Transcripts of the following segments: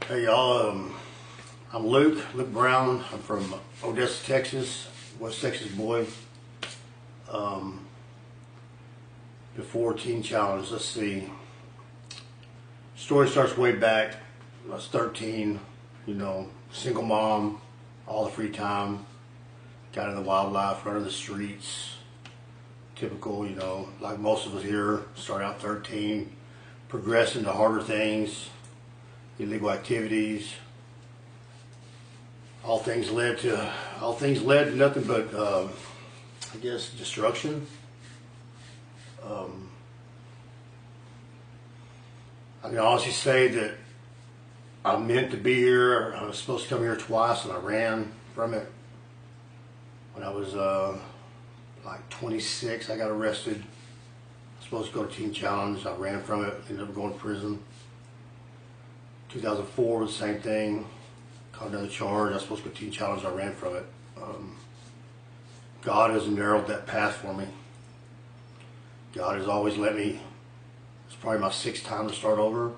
Hey y'all, I'm Luke Brown. I'm from Odessa, Texas, West Texas boy. Before Teen Challenge, let's see. Story starts way back. I was 13, single mom, all the free time. Got into wildlife, running the streets. Typical, like most of us here, start out 13, progress into harder things, illegal activities. All things led to nothing but, I guess, destruction. I can honestly say that I meant to be here. I was supposed to come here twice, and I ran from it. When I was like 26, I got arrested. I was supposed to go to Teen Challenge. I ran from it. Ended up going to prison. 2004 was the same thing. Caught another charge. I was supposed to go to Teen Challenge. I ran from it. God has narrowed that path for me. God has always let me. It's probably my 6th time to start over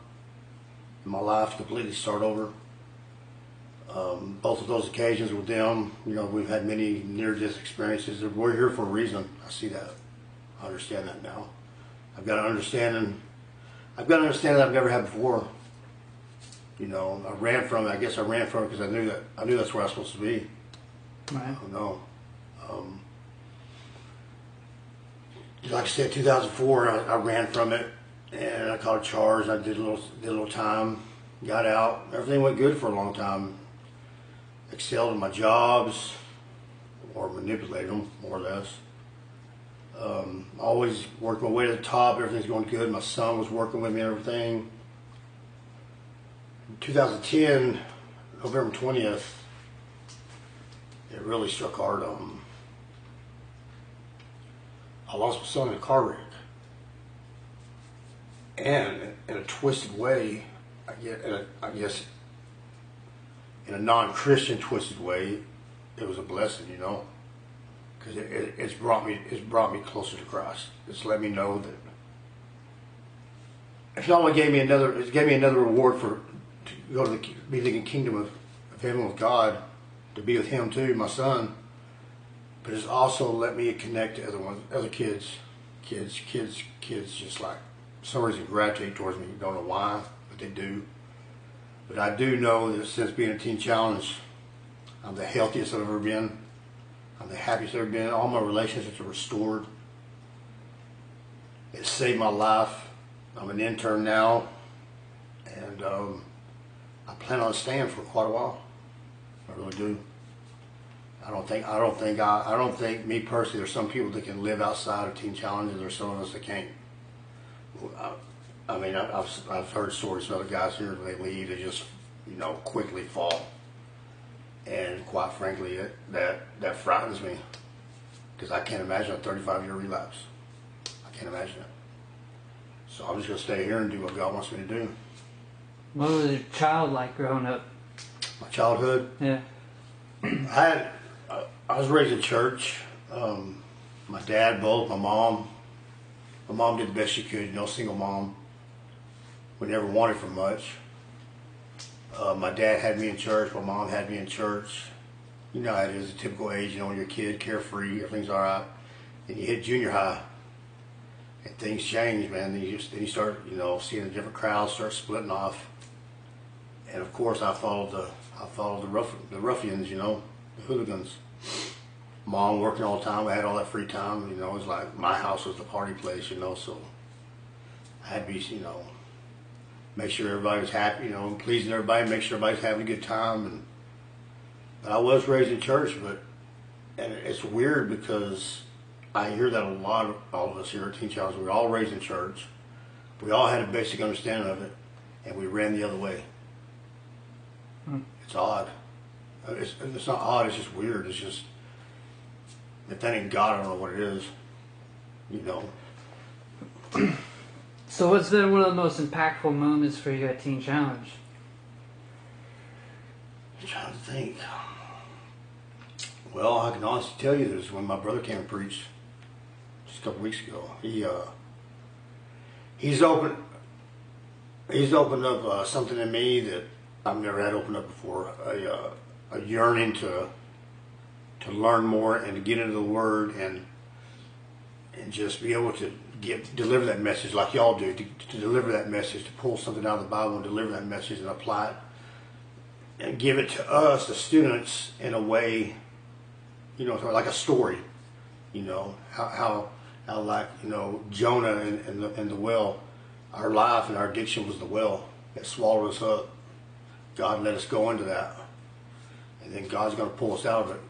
in my life, completely start over. Both of those occasions with them, we've had many near-death experiences. We're here for a reason. I see that. I understand that now. I've got an understanding that I've never had before. I ran from it. I guess I ran from it because I knew that's where I was supposed to be. Right. I don't know. Like I said, 2004, I ran from it, and I caught a charge. I did a little time, got out. Everything went good for a long time. Excelled in my jobs, or manipulated them, more or less. Always worked my way to the top. Everything's going good. My son was working with me and everything. In 2010, November 20th, it really struck hard. I lost my son in a car wreck. And in a twisted way, I guess in a non-Christian twisted way, it was a blessing, because it's brought me closer to Christ. It's let me know that it's not only gave me another reward to go to be the kingdom of heaven with God, to be with Him too, my son, but it's also let me connect to other kids, just like for some reason gravitate towards me. Don't know why, but they do. But I do know that since being a Teen Challenge, I'm the healthiest I've ever been. I'm the happiest I've ever been. All my relationships are restored. It saved my life. I'm an intern now, and I plan on staying for quite a while. I really do. I don't think me personally. There's some people that can live outside of Teen Challenge, and there's some of us that can't. I mean, I've heard stories of other guys here. They leave, they just, quickly fall. And quite frankly, that frightens me, because I can't imagine a 35-year relapse. I can't imagine it. So I'm just gonna stay here and do what God wants me to do. What was your child like growing up? My childhood. Yeah. I was raised in church. My dad, both, my mom. My mom did the best she could, single mom. We never wanted for much. My dad had me in church. My mom had me in church. You know how it is, a typical age, when you're a kid, carefree, everything's all right. And you hit junior high, and things change, man. Then you start, seeing the different crowds start splitting off. And of course, I followed the ruffians, the hooligans. Mom working all the time. I had all that free time. It was like my house was the party place, so I had to be, make sure everybody was happy, pleasing everybody, make sure everybody's having a good time. But I was raised in church, and it's weird because I hear that a lot. All of us here at Teen Challenge, we were all raised in church. We all had a basic understanding of it, and we ran the other way. It's odd. It's not odd. It's just weird. It's just, if that ain't God, I don't know what it is. So what's been one of the most impactful moments for you at Teen Challenge? I'm trying to think. Well, I can honestly tell you this: when my brother came and preached just a couple weeks ago, he's open. He's opened up something in me that I've never had opened up before. A yearning to learn more and to get into the Word and just be able to deliver that message like y'all do. To deliver that message, to pull something out of the Bible and deliver that message and apply it and give it to us, the students, in a way, you know, like a story. You know how like, you know, Jonah and the well. Our life and our addiction was the well that swallowed us up. God let us go into that. And then God's going to pull us out of it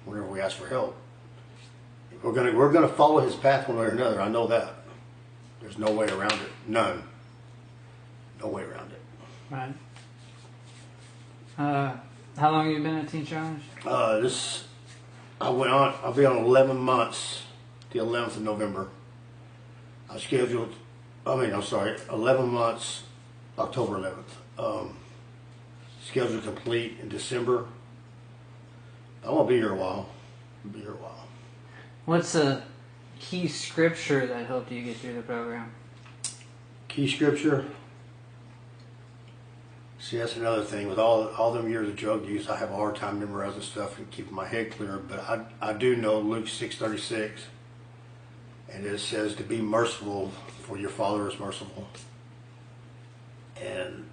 whenever we ask for help. We're going to follow His path one way or another. I know that. There's no way around it. None. No way around it. Right. How long have you been at Teen Challenge? I'll be on 11 months, the 11th of November. I scheduled, 11 months, October 11th. Scheduled complete in December. I won't be here a while. What's a key scripture that helped you get through the program? Key scripture? See, that's another thing. With all them years of drug use, I have a hard time memorizing stuff and keeping my head clear. But I do know Luke 6:36. And it says to be merciful, for your Father is merciful. And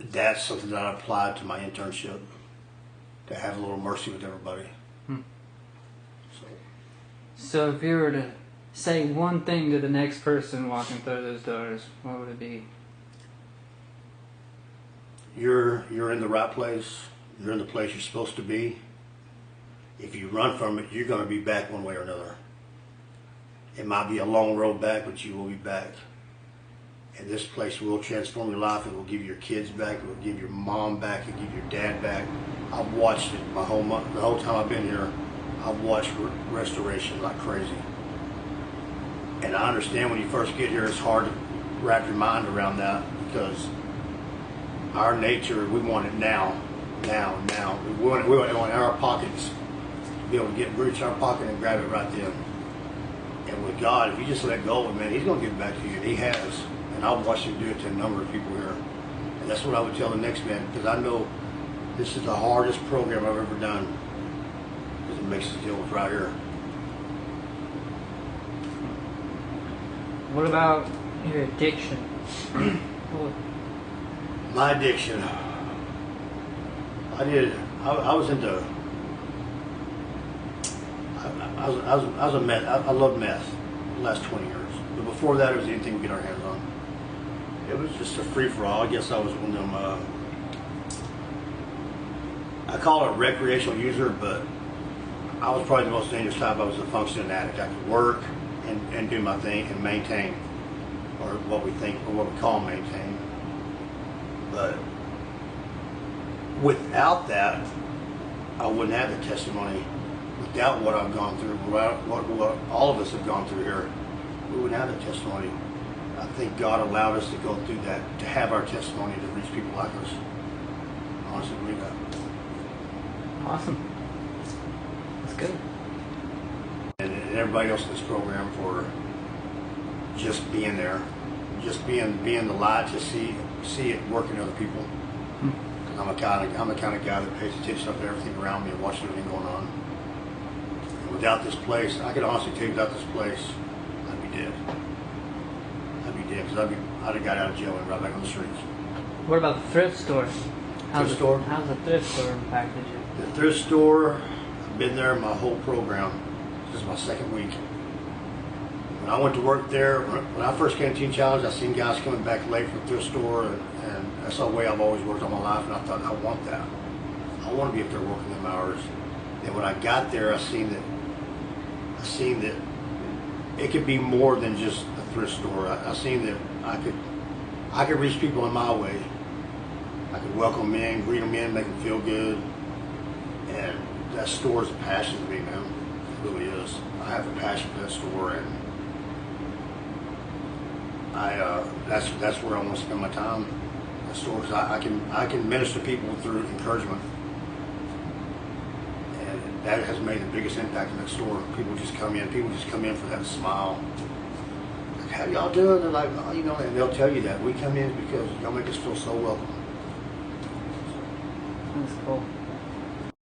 that's something that I applied to my internship, to have a little mercy with everybody. So if you were to say one thing to the next person walking through those doors, what would it be? You're in the right place. You're in the place you're supposed to be. If you run from it, you're going to be back one way or another. It might be a long road back, but you will be back. And this place will transform your life. It will give your kids back. It will give your mom back. It will give your dad back. I've watched it the whole time I've been here. I've watched restoration like crazy. And I understand when you first get here, it's hard to wrap your mind around that, because our nature, we want it now. We want it in our pockets, to be able to reach our pocket and grab it right then. And with God, if you just let go of it, man, He's going to give it back to you, and He has. And I've watched Him do it to a number of people here. And that's what I would tell the next man, because I know this is the hardest program I've ever done, because it makes us deal with right here. What about your addiction? My addiction. I was into. I was a meth. I loved meth the last 20 years. But before that, it was anything we get our hands on. It was just a free for all. I guess I was one of them. I call it a recreational user, but I was probably the most dangerous type. I was a functioning addict. I could work and do my thing and maintain, or what we call maintain. But without that, I wouldn't have the testimony. Without what I've gone through, what all of us have gone through here, we wouldn't have the testimony. I think God allowed us to go through that, to have our testimony, to reach people like us. I honestly believe that. Awesome. That's good. And everybody else in this program for just being there, just being the light to see it work in other people. I'm the kind of guy that pays attention to everything around me and watches everything going on. And without this place, I could honestly tell you, without this place, I'd be dead. Because I'd have got out of jail and right back on the streets. What about the thrift store? How's the thrift store impacted you? The thrift store, I've been there my whole program. This is my second week. When I went to work there, when I first came to Teen Challenge, I seen guys coming back late from the thrift store, and that's the way I've always worked all my life, and I thought, I want that. I want to be up there working them hours. And when I got there, I seen that it could be more than just a thrift store. I seen that I could reach people in my way. I could welcome them in, greet them in, make them feel good. And that store is a passion to me, man. It really is. I have a passion for that store, and that's where I want to spend my time. That store, because I can minister to people through encouragement, and that has made the biggest impact in that store. People just come in for that smile, that how y'all doing? They're like, oh, you know, and they'll tell you that. We come in because y'all make us feel so welcome. That's cool.